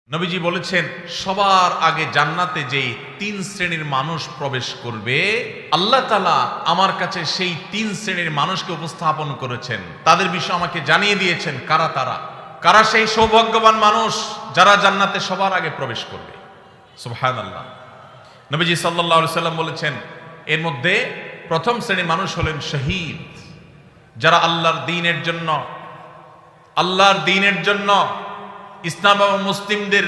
নবীজি বলেছেন সবার আগে জান্নাতে যেই 3 শ্রেণীর মানুষ প্রবেশ করবে আল্লাহ তাআলা আমার কাছে সেই 3 শ্রেণীর মানুষকে উপস্থাপন করেছেন, তাদের বিষয় আমাকে জানিয়ে দিয়েছেন কারা সেই সৌভাগ্যবান মানুষ যারা জান্নাতে সবার আগে প্রবেশ করবে। সুবহানাল্লাহ। নবীজি সাল্লাল্লাহু আলাইহি সাল্লাম বলেছেন এর মধ্যে প্রথম শ্রেণীর মানুষ হলেন শহীদ, যারা আল্লাহর দ্বীনের জন্য ইসলাম এবং মুসলিমদের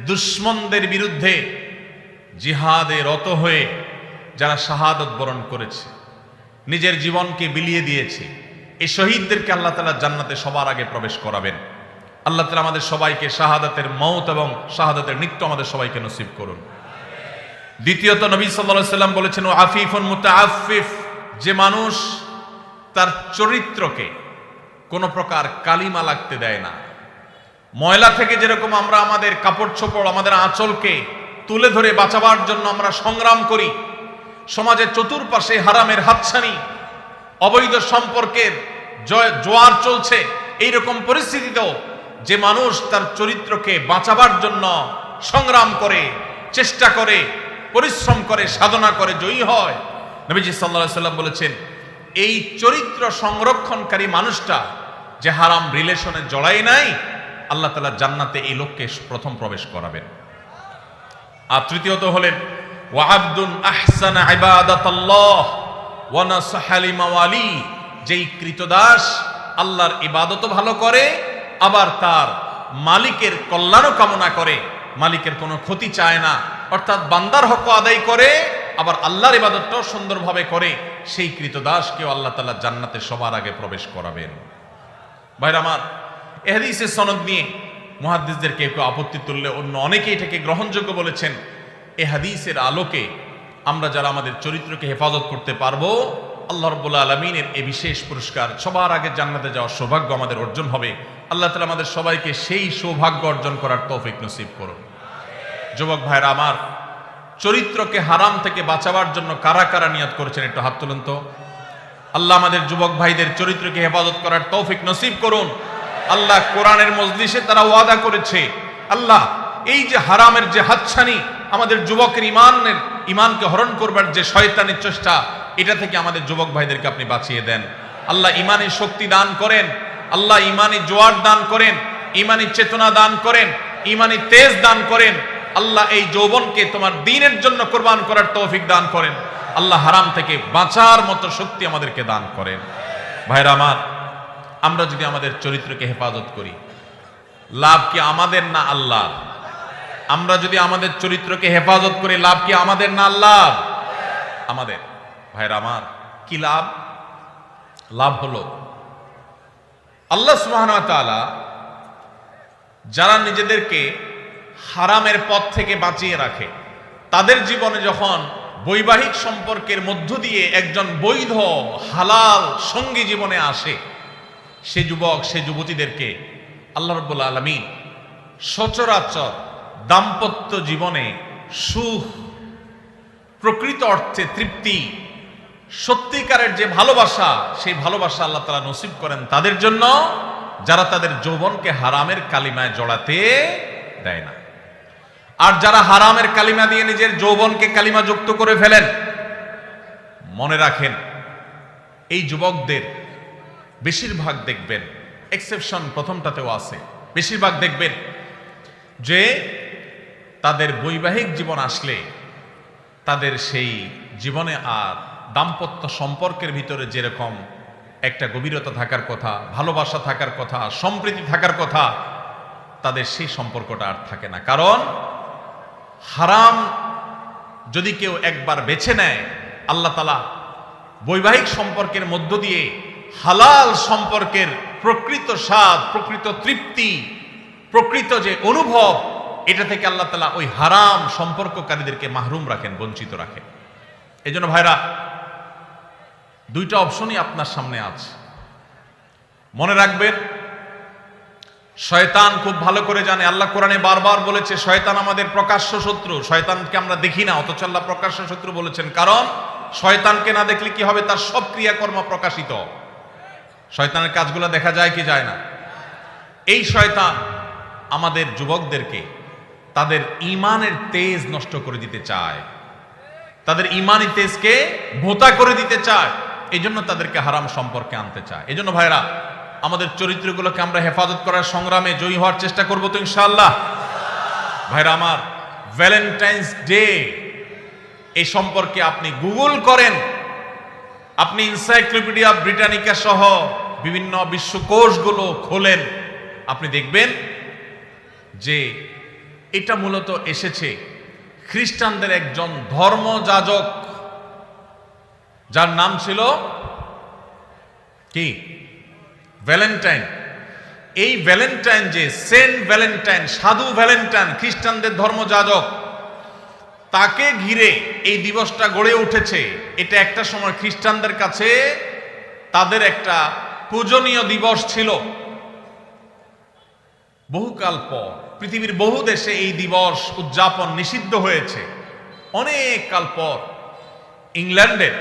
দুশমনদের বিরুদ্ধে জিহাদে রত হয়ে যারা শাহাদত বরণ করেছে, নিজের জীবনকে বিলিয়ে দিয়েছে, এই শহীদদেরকে আল্লাহ তাআলা জান্নাতে সবার আগে প্রবেশ করাবেন। আল্লাহ তাআলা আমাদের সবাইকে শাহাদাতের মওত এবং শাহাদাতের মৃত্যু আমাদের সবাইকে নসিব করুন। দ্বিতীয়ত নবী সাল্লাল্লাহু আলাইহি সাল্লাম বলেছেন ও আফিফুন মুতাআফফিফ, যে মানুষ তার চরিত্রকে কোনো প্রকার কালিমা লাগতে দেয় না। ময়লা থেকে যেরকম আমরা আমাদের কাপড় চোপড় আমাদের আঁচলকে তুলে ধরে বাঁচাবার জন্য আমরা সংগ্রাম করি, সমাজের চতুর্পাশে হারামের হাতছানি অবৈধ সম্পর্কের জোয়ার চলছে, এইরকম পরিস্থিতিতেও যে মানুষ তার চরিত্রকে বাঁচাবার জন্য সংগ্রাম করে, চেষ্টা করে, পরিশ্রম করে, সাধনা করে, জয়ী হয়, নবীজি সাল্লাল্লাহু আলাইহি সাল্লাম বলেছেন এই চরিত্র সংরক্ষণকারী মানুষটা যে হারাম রিলেশনে জড়ায় নাই, আল্লাহ তাআলা জান্নাতে এই লোককে প্রথম প্রবেশ করাবেন। আর তৃতীয়ত হলেন ওয়া আবদুন আহসানা ইবাদাতাল্লাহ ওয়া নাসাহা লিমাওয়ালি, যেই কৃতদাস আল্লাহর ইবাদতও ভালো করে আবার তার মালিকের কল্যাণও কামনা করে, মালিকের কোনো ক্ষতি চায় না, অর্থাৎ বান্দার হক আদায় করে আবার আল্লাহর ইবাদতটাও সুন্দরভাবে করে, সেই কৃতদাসকেও আল্লাহ তাআলা জান্নাতে সবার আগে প্রবেশ করাবেন। ভাইরা আমার, এই হাদিসের সনদ নিয়ে মুহাদ্দিসদের কেউ আপত্তি তুললে অন্য অনেকে এটাকে গ্রহণযোগ্য বলেছেন। এই হাদিসের আলোকে আমরা যারা আমাদের চরিত্রকে হেফাজত করতে পারবো, আল্লাহ রাব্বুল আলামিনের এই বিশেষ পুরস্কার সবার আগে জান্নাতে যাওয়ার সৌভাগ্য আমাদের অর্জন হবে। আল্লাহ তাআলা আমাদের সবাইকে সেই সৌভাগ্য অর্জন করার তৌফিক নসিব করুন। যুবক ভাইরা আমার, চরিত্রকে হারাম থেকে বাঁচাবার জন্য কারা কারা নিয়ত করেছেন একটু হাত তুলুন তো। আল্লাহ আমাদের যুবক ভাইদের চরিত্রকে হেফাজত করার তৌফিক নসিব করুন। আল্লাহ কোরআনের মজলিসে তারা ওয়াদা করেছে, আল্লাহ এই যে হারামের যে হাতছানি, আমাদের যুবকের ইমানকে হরণ করবার যে শয়তানের চেষ্টা, এটা থেকে আমাদের যুবক ভাইদেরকে আপনি বাঁচিয়ে দেন। আল্লাহ ইমানি শক্তি দান করেন, আল্লাহ ইমানি জোয়ার দান করেন, ইমানি চেতনা দান করেন, ইমানি তেজ দান করেন। আল্লাহ এই যৌবনকে তোমার দ্বীনের জন্য কোরবান করার তৌফিক দান করেন। আল্লাহ হারাম থেকে বাঁচার মতো শক্তি আমাদেরকে দান করেন। ভাইরা আমার, আমরা যদি আমাদের চরিত্রকে হেফাজত করি, লাভ কি আমাদের না আল্লাহ? আমরা যদি আমাদের চরিত্রকে হেফাজত করি, লাভ কি আমাদের না আল্লাহ? আমাদের। ভাইরা আমার, কি লাভ? লাভ হলো আল্লাহ সুবহানাহু ওয়া তাআলা যারা নিজেদেরকে হারামের পথ থেকে বাঁচিয়ে রাখে, তাদের জীবনে যখন বৈবাহিক সম্পর্কের মধ্য দিয়ে একজন বৈধ হালাল সঙ্গী জীবনে আসে, সে যুবক সে যুবতীদেরকে আল্লাহ রাব্বুল আলামিন সচরাচর দাম্পত্য জীবনে সুখ, প্রকৃত অর্থে তৃপ্তি, সত্যিকারের যে ভালোবাসা, সেই ভালোবাসা আল্লাহ তাআলা নসিব করেন তাদের জন্য যারা তাদের যৌবনকে হারামের কালিমায় জড়াতে দেয় না। আর যারা হারামের কালিমা দিয়ে নিজের যৌবনকে কালিমা যুক্ত করে ফেলেন, মনে রাখেন এই যুবকদের বেশিরভাগ দেখবেন, এক্সেপশন প্রথমটাতেও আছে, বেশিরভাগ দেখবেন যে তাদের বৈবাহিক জীবন আসলে তাদের সেই জীবনে আর দাম্পত্য সম্পর্কের ভিতরে যেরকম একটা গভীরতা থাকার কথা, ভালোবাসা থাকার কথা, সম্প্রীতি থাকার কথা, তাদের সেই সম্পর্কটা আর থাকে না। কারণ হারাম যদি কেউ একবার বেছে নেয়, আল্লাহ তাআলা বৈবাহিক সম্পর্কের মধ্য দিয়ে হালাল সম্পর্কের প্রকৃত স্বাদ, প্রকৃত তৃপ্তি, প্রকৃত যে অনুভব, এটা থেকে আল্লাহ তাআলা ওই হারাম সম্পর্ককারীদেরকে মাহরুম রাখেন, বঞ্চিত রাখেন। এই জন্য ভাইরা, দুইটা অপশনই আপনার সামনে আছে। মনে রাখবেন, শয়তান খুব ভালো করে জানে, আল্লাহ কোরআনে বারবার বলেছে শয়তান আমাদের প্রকাশ্য শত্রু। শয়তানকে আমরা দেখি না, অথচ আল্লাহ প্রকাশ্য শত্রু বলেছেন। কারণ শয়তানকে না দেখলে কি হবে? তার সব ক্রিয়াকর্ম প্রকাশিত। শয়তানের কাজগুলো দেখা যায় কি যায় না? এই শয়তান আমাদের যুবকদেরকে তাদের ঈমানের তেজ নষ্ট করে দিতে চায়, তাদের ঈমানি তেজকে ভোঁতা করে দিতে চায়, এই জন্য তাদেরকে হারাম সম্পর্কে আনতে চায়। এই জন্য ভাইরা, আমাদের চরিত্রগুলোকে আমরা হেফাজত করার সংগ্রামে জয়ী হওয়ার চেষ্টা করবো তো ইনশাআল্লাহ। ভাইরা আমার, ভ্যালেন্টাইন্স ডে এই সম্পর্কে আপনি গুগল করেন, আপনি এনসাইক্লোপিডিয়া ব্রিটানিকা সহ বিভিন্ন বিশ্বকোষগুলো খোলেন, আপনি দেখবেন যে এটা মূলত এসেছে খ্রিস্টানদের একজন ধর্মযাজক, যার নাম ছিল কি? ভ্যালেন্টাইন। এই ভ্যালেন্টাইন, যে সেন্ট ভ্যালেন্টাইন, সাধু ভ্যালেন্টাইন, খ্রিস্টানদের ধর্মযাজক, তাকে ঘিরে এই দিবসটা গড়ে উঠেছে। এটা একটা সময় খ্রিস্টানদের কাছে তাদের একটা পূজনীয় দিবস ছিল। বহুকাল পর পৃথিবীর বহু দেশে এই দিবস উদযাপন নিষিদ্ধ হয়েছে। অনেক কাল পর ইংল্যান্ডের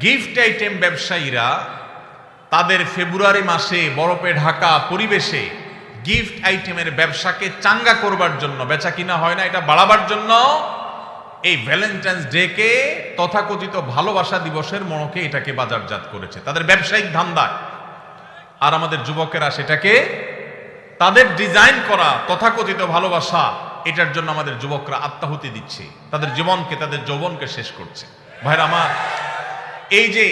গিফট আইটেম ব্যবসায়ীরা তাদের ফেব্রুয়ারি মাসে বরফে ঢাকা পরিবেশে গিফট আইটেমের ব্যবসাকে চাঙ্গা করবার জন্য, বেচা কিনা হয় না এটা বাড়াবার জন্য, এই ভ্যালেন্টাইন্স ডে কে তথাকথিত ভালোবাসা দিবসের মনোকে এটাকে বাজারজাত করেছে তাদের ব্যবসায়িক ধান্দায়। আর আমাদের যুবকেরা সেটাকে তাদের ডিজাইন করা তথাকথিত ভালোবাসা, এটার জন্য আমাদের যুবকরা আত্মাহুতি দিচ্ছে, তাদের জীবনকে, তাদের যৌবনকে শেষ করছে। ভাইরা আমার, এই যে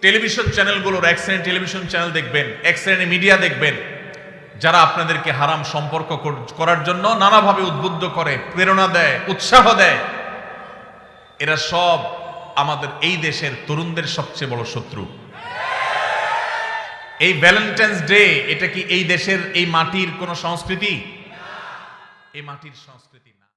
টেলিভিশন চ্যানেলগুলোর, এক শ্রেণীর টেলিভিশন চ্যানেল দেখবেন, এক শ্রেণীর মিডিয়া দেখবেন, যারা আপনাদেরকে হারাম সম্পর্ক করার জন্য নানাভাবে উদ্বুদ্ধ করে, প্রেরণা দেয়, উৎসাহ দেয়, এরা সব আমাদের এই দেশের তরুণদের সবচেয়ে বড় শত্রু। এই ভ্যালেন্টাইন্স ডে, এটা কি এই দেশের, এই মাটির কোন সংস্কৃতি? এই মাটির সংস্কৃতি না।